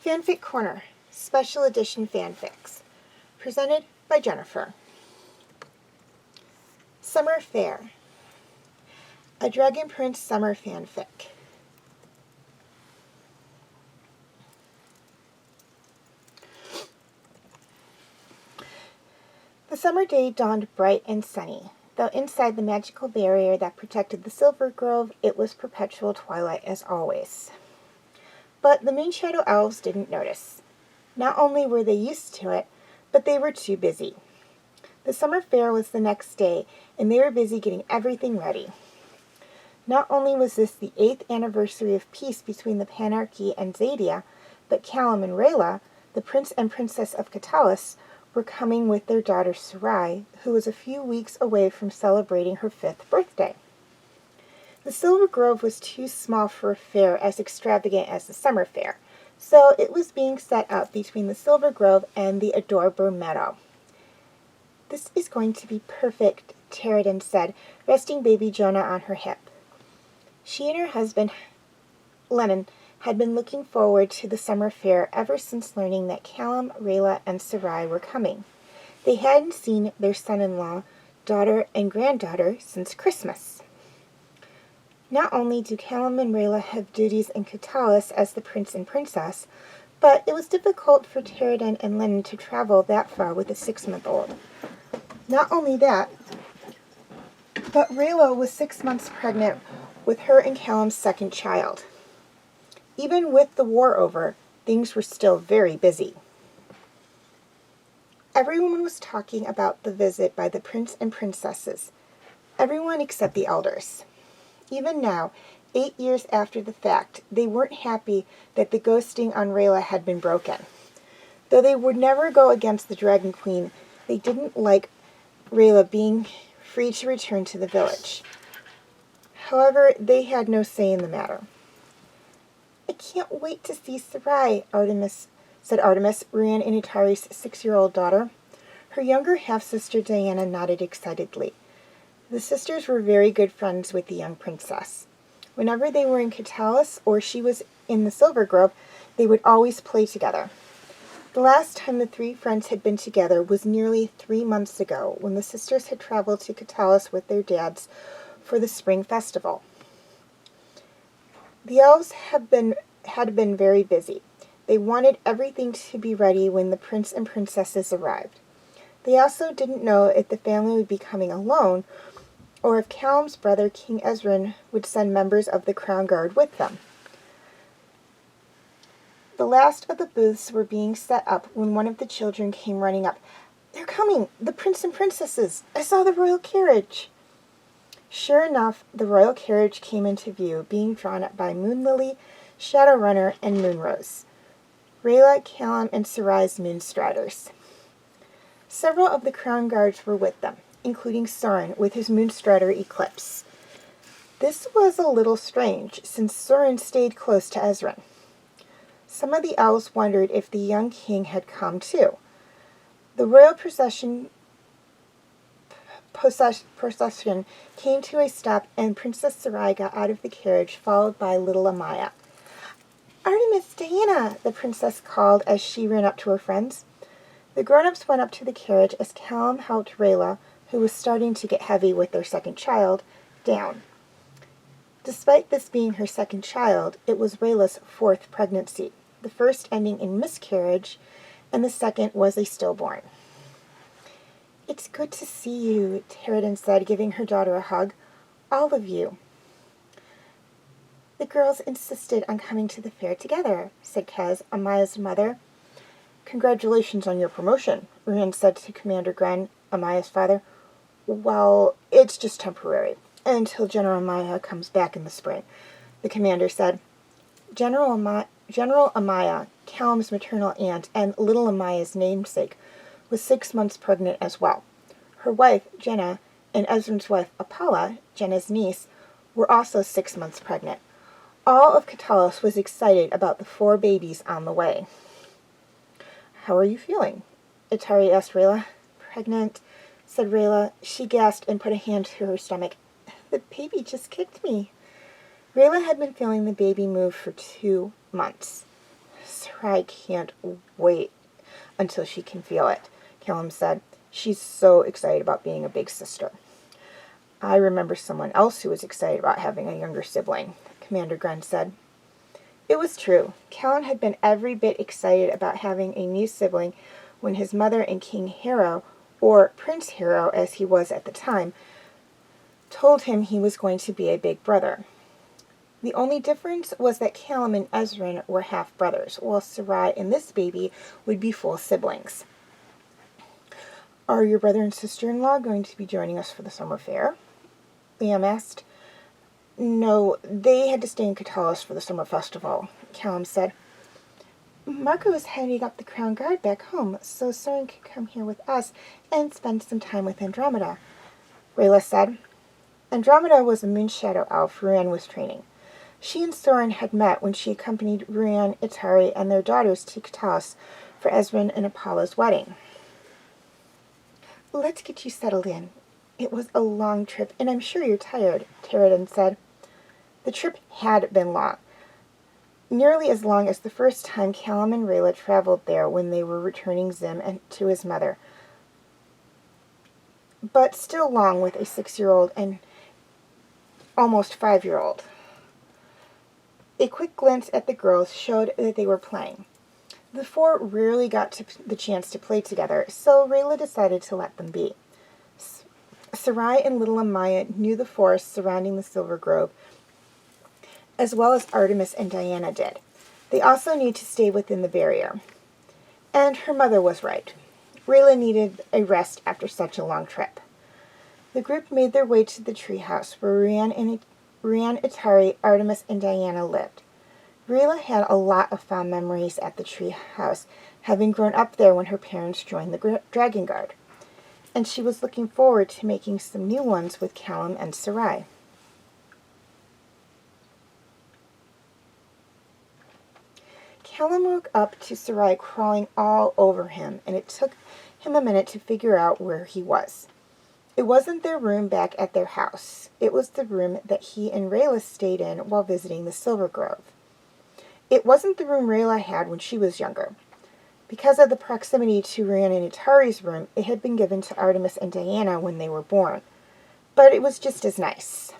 Fanfic Corner, Special Edition Fanfics, presented by Jennifer. Summer Fair, a Dragon Prince Summer Fanfic. The summer day dawned bright and sunny, though inside the magical barrier that protected the Silvergrove, it was perpetual twilight as always. But the Moonshadow Elves didn't notice. Not only were they used to it, but they were too busy. The summer fair was the next day, and they were busy getting everything ready. Not only was this the 8th anniversary of peace between the Panarchy and Zadia, but Callum and Rayla, the Prince and Princess of Catalyst, were coming with their daughter Sarai, who was a few weeks away from celebrating her 5th birthday. The Silvergrove was too small for a fair as extravagant as the summer fair, so it was being set up between the Silvergrove and the Adorable Meadow. "This is going to be perfect," Pterodon said, resting baby Jonah on her hip. She and her husband, Lennon, had been looking forward to the summer fair ever since learning that Callum, Rayla, and Sarai were coming. They hadn't seen their son-in-law, daughter, and granddaughter since Christmas. Not only do Callum and Rayla have duties in Catalyst as the prince and princess, but it was difficult for Pterodon and Lennon to travel that far with a 6-month-old. Not only that, but Rayla was 6 months pregnant with her and Callum's second child. Even with the war over, things were still very busy. Everyone was talking about the visit by the prince and princesses. Everyone except the elders. Even now, 8 years after the fact, they weren't happy that the ghosting on Rayla had been broken. Though they would never go against the Dragon Queen, they didn't like Rayla being free to return to the village. However, they had no say in the matter. "I can't wait to see Sarai," said Artemis, Rhiannon and Utari's 6-year-old daughter. Her younger half-sister Diana nodded excitedly. The sisters were very good friends with the young princess. Whenever they were in Catalyst or she was in the Silvergrove, they would always play together. The last time the 3 friends had been together was nearly 3 months ago, when the sisters had traveled to Catalyst with their dads for the spring festival. The elves had been very busy. They wanted everything to be ready when the prince and princesses arrived. They also didn't know if the family would be coming alone, or if Callum's brother, King Ezran, would send members of the Crown Guard with them. The last of the booths were being set up when one of the children came running up. "They're coming! The prince and princesses! I saw the royal carriage!" Sure enough, the royal carriage came into view, being drawn up by Moonlily, Shadowrunner, and Moonrose. Rayla, Callum, and Sarai's Moonstriders. Several of the Crown Guards were with them, including Soren with his Moonstrider Eclipse. This was a little strange, since Soren stayed close to Ezran. Some of the elves wondered if the young king had come too. The royal procession procession came to a stop and Princess Sarai got out of the carriage, followed by little Amaya. "Artemis, Diana!" the princess called as she ran up to her friends. The grown-ups went up to the carriage as Callum helped Rayla, who was starting to get heavy with their second child, down. Despite this being her second child, it was Rayla's fourth pregnancy, the first ending in miscarriage, and the second was a stillborn. "It's good to see you," Sheridan said, giving her daughter a hug. "All of you." "The girls insisted on coming to the fair together," said Kez, Amaya's mother. "Congratulations on your promotion," Ryan said to Commander Gren, Amaya's father. "Well, it's just temporary, until General Amaya comes back in the spring," the commander said. General Amaya, Callum's maternal aunt and little Amaya's namesake, was 6 months pregnant as well. Her wife, Jenna, and Ezra's wife, Apala, Jenna's niece, were also 6 months pregnant. All of Katalos was excited about the 4 babies on the way. "How are you feeling?" Itari asked Rayla. "Pregnant," said Rayla. She gasped and put a hand to her stomach. "The baby just kicked me." Rayla had been feeling the baby move for 2 months. "Sarai can't wait until she can feel it," Callum said. "She's so excited about being a big sister." "I remember someone else who was excited about having a younger sibling," Commander Gren said. It was true. Callum had been every bit excited about having a new sibling when his mother and King Harrow, or Prince Harrow as he was at the time, told him he was going to be a big brother. The only difference was that Callum and Ezra were half-brothers, while Sarai and this baby would be full siblings. "Are your brother and sister-in-law going to be joining us for the summer fair?" Liam asked. "No, they had to stay in Katalos for the summer festival," Callum said. "Marco is heading up the Crown Guard back home, so Soren could come here with us and spend some time with Andromeda," Rayla said. Andromeda was a moonshadow elf Ruan was training. She and Soren had met when she accompanied Ruan, Itari, and their daughters to Katalos for Ezran and Apollo's wedding. "Let's get you settled in. It was a long trip, and I'm sure you're tired," Sheridan said. The trip had been long, nearly as long as the first time Callum and Rayla traveled there when they were returning Zim and to his mother, but still long with a 6-year-old and almost 5-year-old. A quick glance at the girls showed that they were playing. The 4 rarely got the chance to play together, so Rayla decided to let them be. Sarai and little Amaya knew the forest surrounding the Silvergrove, as well as Artemis and Diana did. They also knew to stay within the barrier. And her mother was right. Rayla needed a rest after such a long trip. The group made their way to the treehouse where Rian, Itari, Artemis, and Diana lived. Rayla had a lot of fond memories at the treehouse, having grown up there when her parents joined the Dragon Guard, and she was looking forward to making some new ones with Callum and Sarai. Callum woke up to Sarai crawling all over him, and it took him a minute to figure out where he was. It wasn't their room back at their house. It was the room that he and Rayla stayed in while visiting the Silvergrove. It wasn't the room Rayla had when she was younger. Because of the proximity to Ryan and Itari's room, it had been given to Artemis and Diana when they were born. But it was just as nice.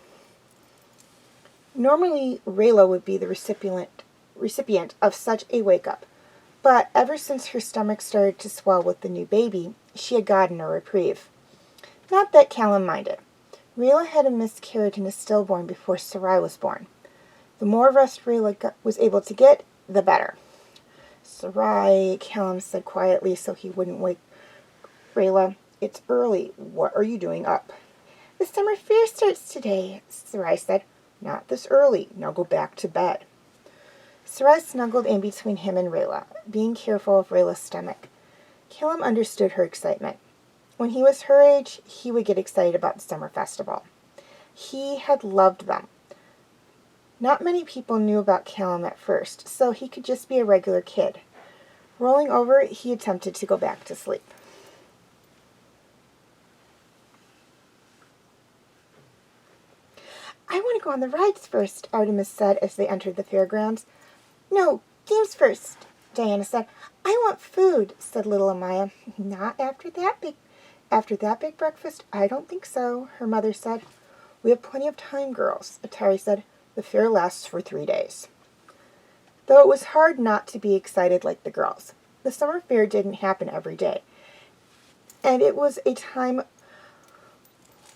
Normally, Rayla would be the recipient of such a wake-up, but ever since her stomach started to swell with the new baby, she had gotten a reprieve. Not that Callum minded. Rayla had a miscarriage and a stillborn before Sarai was born. The more rest Rayla was able to get, the better. "Sarai," Callum said quietly so he wouldn't wake Rayla. "It's early. What are you doing up?" "The summer fair starts today," Sarai said. "Not this early. Now go back to bed." Sarai snuggled in between him and Rayla, being careful of Rayla's stomach. Callum understood her excitement. When he was her age, he would get excited about the summer festival. He had loved them. Not many people knew about Callum at first, so he could just be a regular kid. Rolling over, he attempted to go back to sleep. go on the rides first, Artemis said as they entered the fairgrounds. No, games first, Diana said. I want food, said little Amaya. Not after that big breakfast? I don't think so, her mother said. We have plenty of time, girls, Atari said. The fair lasts for 3 days. Though it was hard not to be excited like the girls. The summer fair didn't happen every day. And it was a time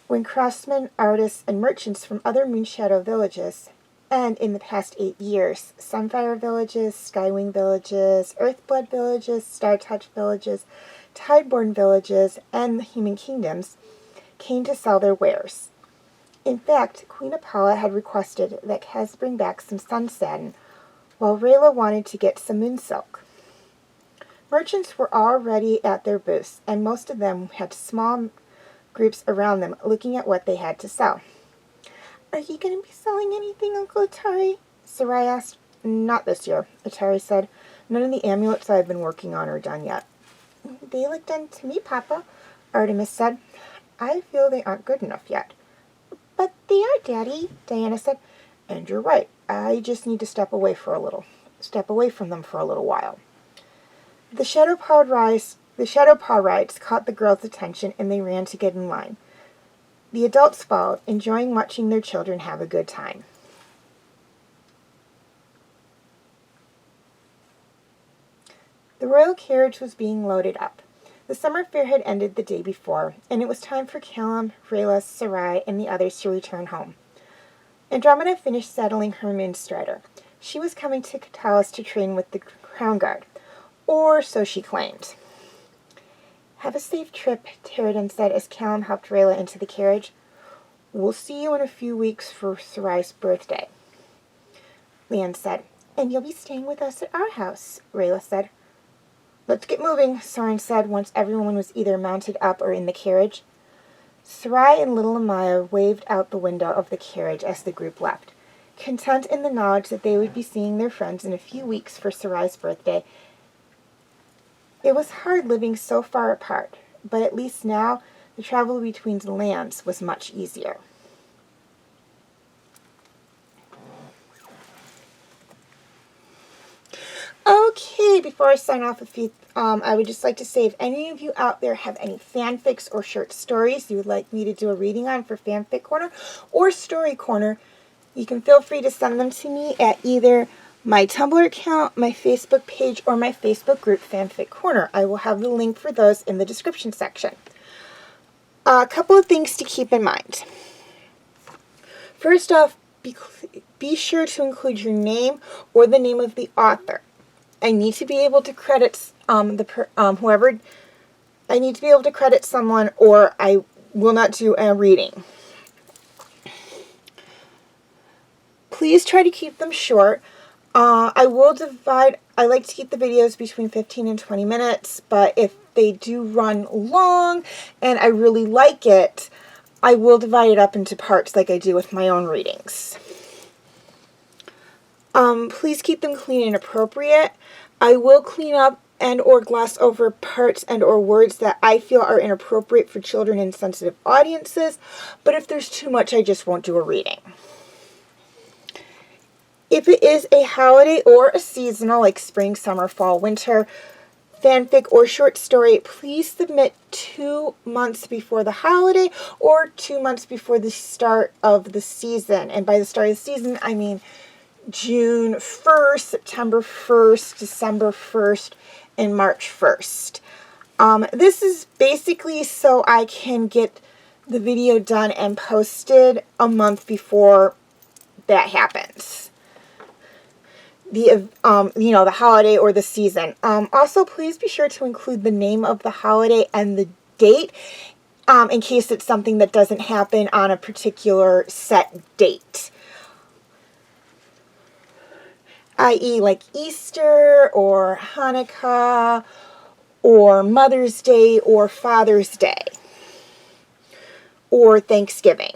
when craftsmen, artists, and merchants from other Moonshadow villages, and in the past 8 years, Sunfire villages, Skywing villages, Earthblood villages, Startouch villages, Tideborn villages, and the human kingdoms, came to sell their wares. In fact, Queen Apala had requested that Kaz bring back some sun satin, while Rayla wanted to get some moon silk. Merchants were already at their booths, and most of them had small groups around them looking at what they had to sell. Are you going to be selling anything, Uncle Atari? Sarai asked. Not this year, Atari said. None of the amulets I've been working on are done yet. They look done to me, Papa, Artemis said. I feel they aren't good enough yet. But they are, Daddy, Diana said. And you're right. I just need to step away from them for a little while. The Shadow Paw rides caught the girls' attention, and they ran to get in line. The adults followed, enjoying watching their children have a good time. The royal carriage was being loaded up. The summer fair had ended the day before, and it was time for Callum, Rayla, Sarai, and the others to return home. Andromeda finished saddling her Moonstrider. She was coming to Katalis to train with the Crown Guard, or so she claimed. Have a safe trip, Pterodon said as Callum helped Rayla into the carriage. We'll see you in a few weeks for Sarai's birthday, Leanne said. And you'll be staying with us at our house, Rayla said. Let's get moving, Soren said once everyone was either mounted up or in the carriage. Sarai and little Amaya waved out the window of the carriage as the group left, content in the knowledge that they would be seeing their friends in a few weeks for Sarai's birthday. It was hard living so far apart, but at least now the travel between the lands was much easier. Okay, before I sign off, I would just like to say if any of you out there have any fanfics or short stories you would like me to do a reading on for Fanfic Corner or Story Corner, you can feel free to send them to me at either my Tumblr account, my Facebook page, or my Facebook group, Fanfic Corner. I will have the link for those in the description section. A couple of things to keep in mind. First off, be sure to include your name or the name of the author. I need to be able to credit I need to be able to credit someone, or I will not do a reading. Please try to keep them short. I like to keep the videos between 15 and 20 minutes, but if they do run long and I really like it, I will divide it up into parts like I do with my own readings. Please keep them clean and appropriate. I will clean up and or gloss over parts and or words that I feel are inappropriate for children and sensitive audiences, but if there's too much, I just won't do a reading. If it is a holiday or a seasonal, like spring, summer, fall, winter, fanfic or short story, please submit 2 months before the holiday or 2 months before the start of the season. And by the start of the season, I mean June 1st, September 1st, December 1st, and March 1st. This is basically so I can get the video done and posted a month before that happens. The holiday or the season. Also, please be sure to include the name of the holiday and the date in case it's something that doesn't happen on a particular set date. I.e. like Easter or Hanukkah or Mother's Day or Father's Day or Thanksgiving.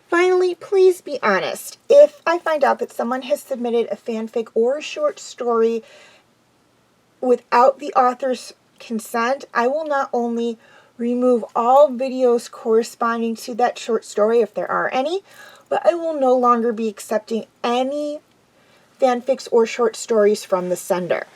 Finally, please be honest. If I find out that someone has submitted a fanfic or a short story without the author's consent, I will not only remove all videos corresponding to that short story if there are any, but I will no longer be accepting any fanfics or short stories from the sender.